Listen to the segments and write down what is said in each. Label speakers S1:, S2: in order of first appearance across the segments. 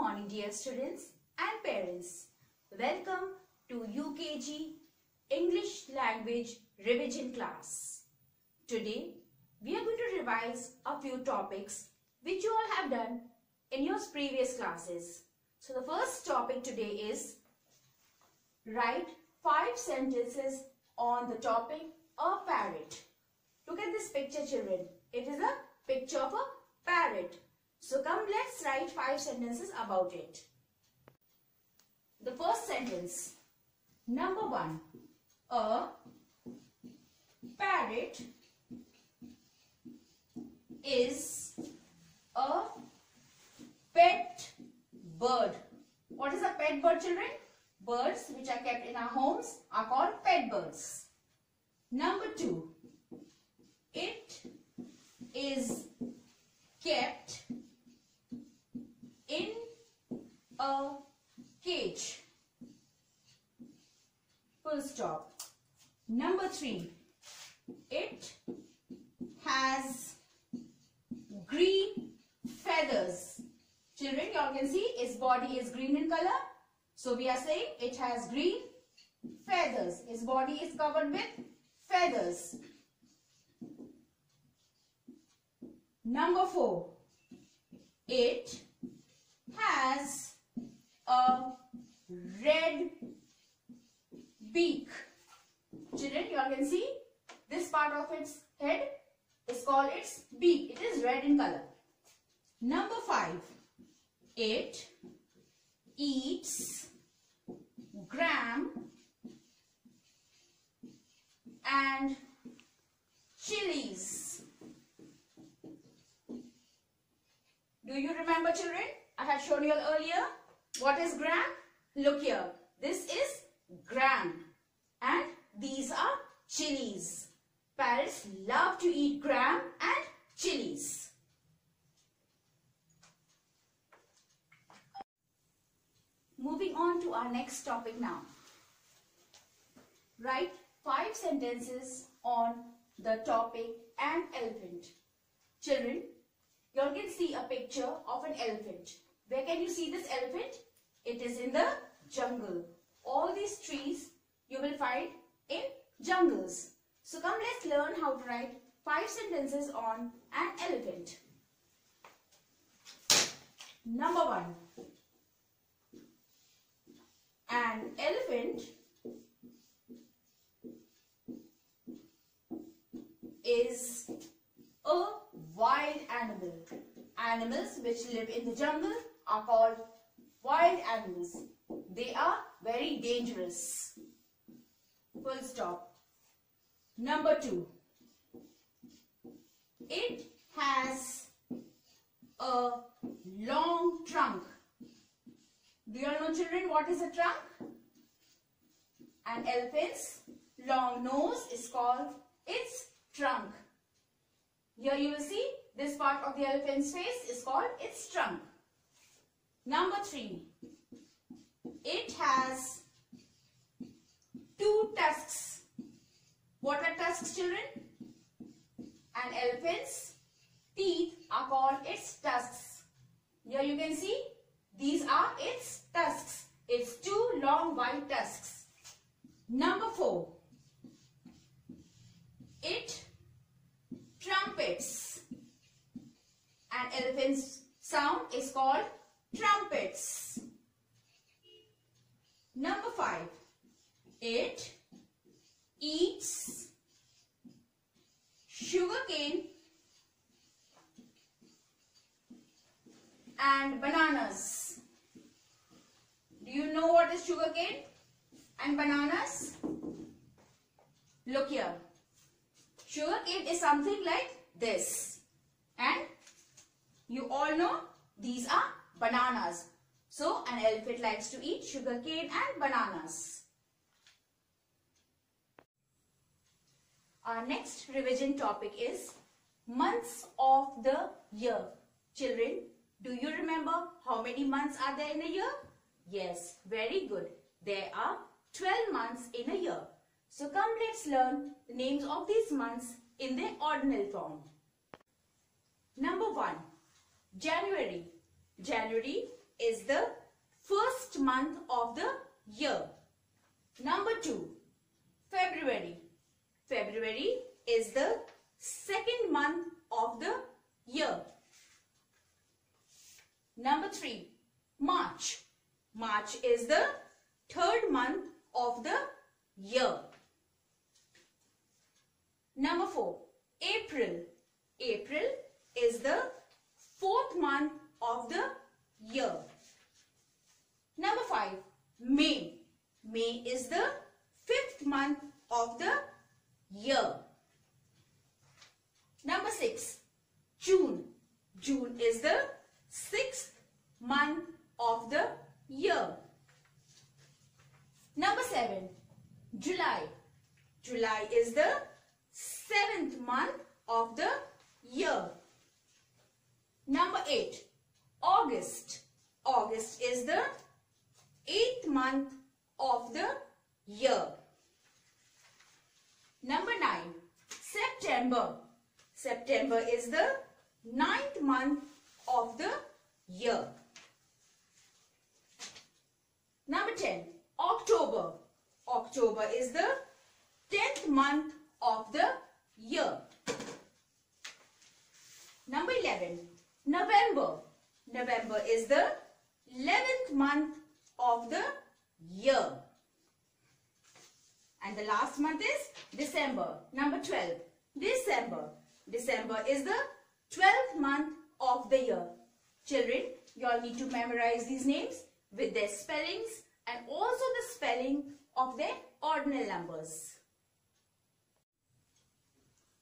S1: morning dear students and parents. Welcome to UKG English Language Revision class. Today we are going to revise a few topics which you all have done in your previous classes. So the first topic today is write 5 sentences on the topic a parrot. Look at this picture, children. It is a picture of a parrot. So come, let's write 5 sentences about it. The first sentence. Number 1. A parrot is a pet bird. What is a pet bird, children? Birds which are kept in our homes are called pet birds. Number 2. It is kept in a cage. Full stop. Number 3. It has green feathers. Children, you all can see its body is green in color. So we are saying it has green feathers. Its body is covered with feathers. Number 4. It has a red beak. Children, you all can see this part of its head is called its beak. It is red in color. Number 5. It eats gram and chilies. Do you remember, children? I had shown you all earlier. What is gram? Look here. This is gram and these are chilies. Parrots love to eat gram and chilies. Moving on to our next topic now. Write 5 sentences on the topic an elephant. Children, you all can see a picture of an elephant. Where can you see this elephant? It is in the jungle. All these trees you will find in jungles. So come, let's learn how to write 5 sentences on an elephant. Number 1. An elephant is a wild animal. Animals which live in the jungle are called wild animals. They are very dangerous. Full stop. Number 2. It has a long trunk. Do you all know, children, what is a trunk? An elephant's long nose is called its trunk. Here you will see this part of the elephant's face is called its trunk. Number 3. It has 2 tusks. What are tusks, children? An elephant's teeth are called its tusks. Here you can see these are its tusks. It's 2 long white tusks. Number 4. It trumpets. An elephant's sound is called trumpets. Number 5. It eats sugarcane and bananas. Do you know what is sugarcane and bananas? Look here. Sugarcane is something like this. And you all know these are bananas. So an elephant likes to eat sugarcane and bananas. Our next revision topic is months of the year. Children, do you remember how many months are there in a year? Yes, very good. There are 12 months in a year. So come, let's learn the names of these months in their ordinal form. Number 1. January. January is the first month of the year. Number 2, February. February is the second month of the year. Number 3, March. March is the third month of the year. Number 4, April. April is the fourth month of the year. Number 5, May. May is the fifth month of the year. Number 6, June. June is the sixth month of the year. Number 7, July. July is the seventh month of the year. Number 8, August. August is the eighth month of the year. Number 9, September. September is the ninth month of the year. Number 10, October. October is the 10th month of the year. Number 11, November. November is the 11th month of the year. And the last month is December. Number 12, December. December is the 12th month of the year. Children, you all need to memorize these names with their spellings and also the spelling of their ordinal numbers.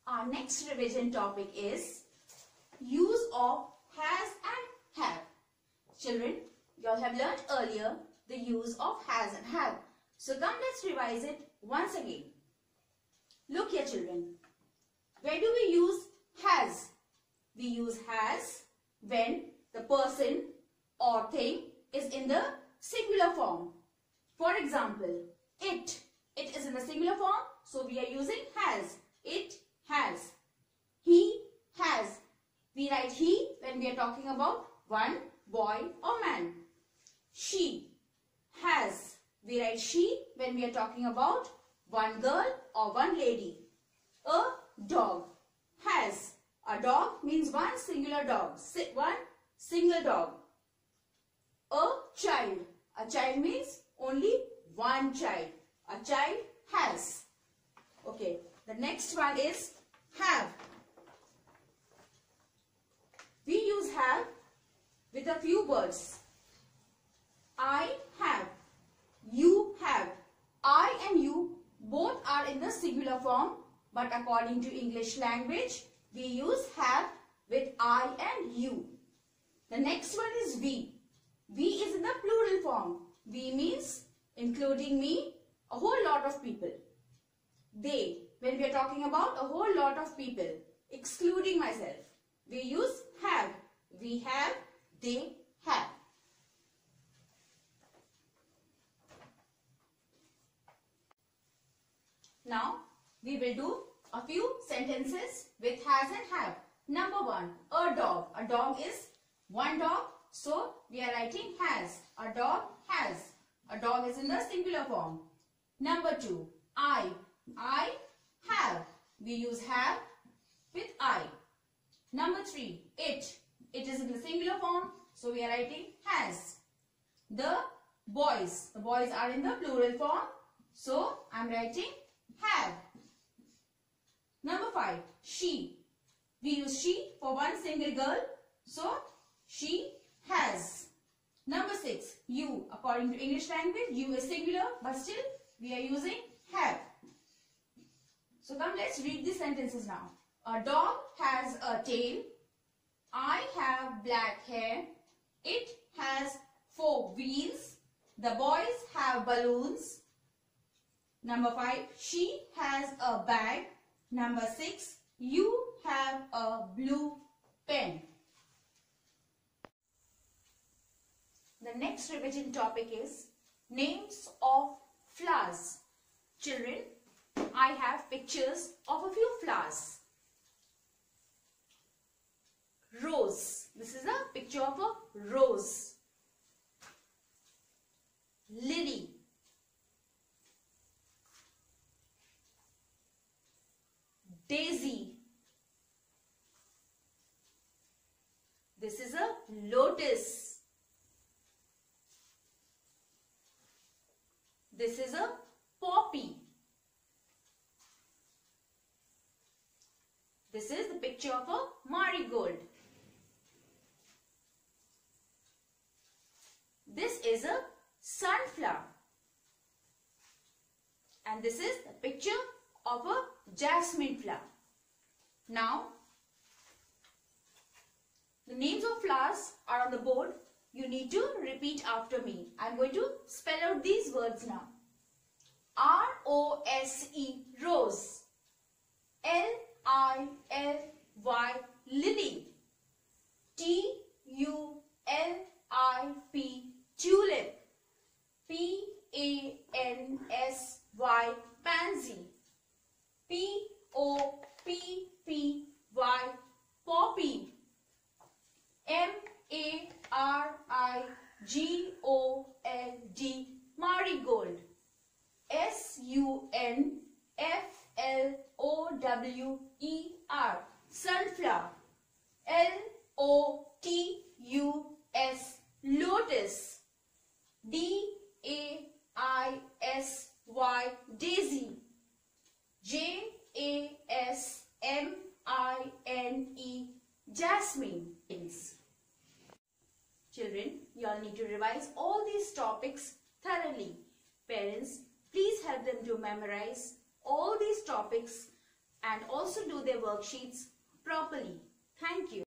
S1: Our next revision topic is use of has and have. Children, you all have learnt earlier the use of has and have. So come, let's revise it once again. Look here, children. Where do we use has? We use has when the person or thing is in the singular form. For example, it. It is in the singular form, so we are using has. It has. He has. We write he when we are talking about one boy or man. She has. We write she when we are talking about one girl or one lady. A dog has. A dog means one singular dog. One single dog. A child. A child means only one child. A child has. Okay. The next one is have. We use have with a few words. I have. You have. I and you both are in the singular form, but according to English language, we use have with I and you. The next one is we. We is in the plural form. We means including me, a whole lot of people. They, when we are talking about a whole lot of people, excluding myself, we use have. We have, they have. Now, we will do a few sentences with has and have. Number 1, a dog. A dog is one dog, so we are writing has. A dog has. A dog is in the singular form. Number 2, I. I have. We use have with I. Number 3, it. It is in the singular form, so we are writing has. The boys. The boys are in the plural form, so I am writing have. Number 5, she. We use she for one single girl, so she has. Number 6, you. According to English language, you is singular, but still we are using have. So come, let's read these sentences now. A dog has a tail. I have black hair. It has 4 wheels. The boys have balloons. Number 5, she has a bag. Number 6, you have a blue pen. The next revision topic is names of flowers. Children, I have pictures of a few flowers. Rose. This is a picture of a rose. lily. Daisy. This is a lotus. This is a poppy. This is the picture of a marigold. This is a sunflower. And this is the picture of a jasmine flower. Now, the names of flowers are on the board. You need to repeat after me. I am going to spell out these words now. R-O-S-E, rose. L-I-L-Y, lily. T-U-L-I-P, tulip. P-A-N-S-Y, pansy. P-O-P-P-Y, poppy. M-A-R-I-G-O-L-D, marigold. S-U-N-F-L-O-W-E-R, sunflower. L-O-T-U-S, lotus. D-A-I-S-Y, daisy. J-A-S-M-I-N-E, jasmine. Children, you all need to revise all these topics thoroughly. Parents, please help them to memorize all these topics and also do their worksheets properly. Thank you.